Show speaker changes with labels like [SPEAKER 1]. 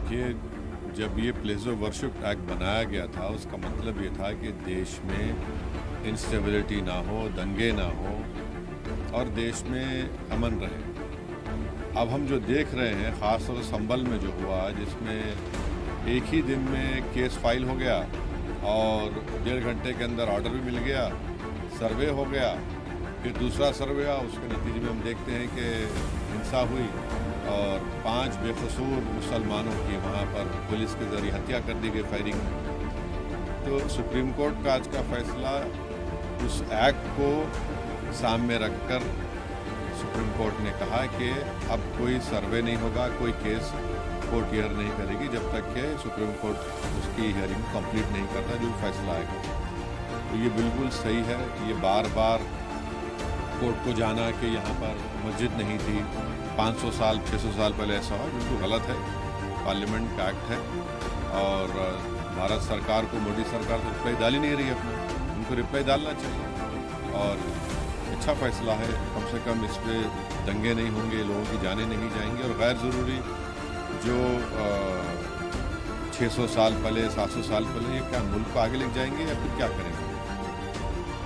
[SPEAKER 1] देखिए, जब ये प्लेस ऑफ वर्शिप एक्ट बनाया गया था, उसका मतलब ये था कि देश में इंस्टेबिलिटी ना हो, दंगे ना हो और देश में अमन रहे। अब हम जो देख रहे हैं, ख़ास तौर से संभल में जो हुआ, जिसमें एक ही दिन में केस फाइल हो गया और 1.5 घंटे के अंदर ऑर्डर भी मिल गया, सर्वे हो गया, फिर दूसरा सर्वे हुआ, उसके नतीजे में हम देखते हैं कि हिंसा हुई और 5 बेकसूर मुसलमानों की वहाँ पर पुलिस के ज़रिए हत्या कर दी गई फायरिंग में। तो सुप्रीम कोर्ट का आज का फैसला उस एक्ट को सामने रखकर सुप्रीम कोर्ट ने कहा कि अब कोई सर्वे नहीं होगा, कोई केस कोर्ट हियर नहीं करेगी जब तक कि सुप्रीम कोर्ट उसकी हियरिंग कंप्लीट नहीं करता, जो फैसला आएगा। तो ये बिल्कुल सही है। ये बार बार कोर्ट को जाना कि यहाँ पर मस्जिद नहीं थी, 500 साल 600 साल पहले ऐसा हुआ, बिल्कुल गलत है। पार्लियामेंट का एक्ट है और भारत सरकार को, मोदी सरकार तो रिप्लाई डाल ही नहीं रही अपना, उनको रिप्लाई डालना चाहिए और अच्छा फैसला है। कम से कम इस पर दंगे नहीं होंगे, लोगों की जानें नहीं जाएंगी और गैर ज़रूरी जो 600 साल पहले 700 साल पहले ये क्या मुल्क को आगे ले जाएंगे या फिर क्या करेंगे।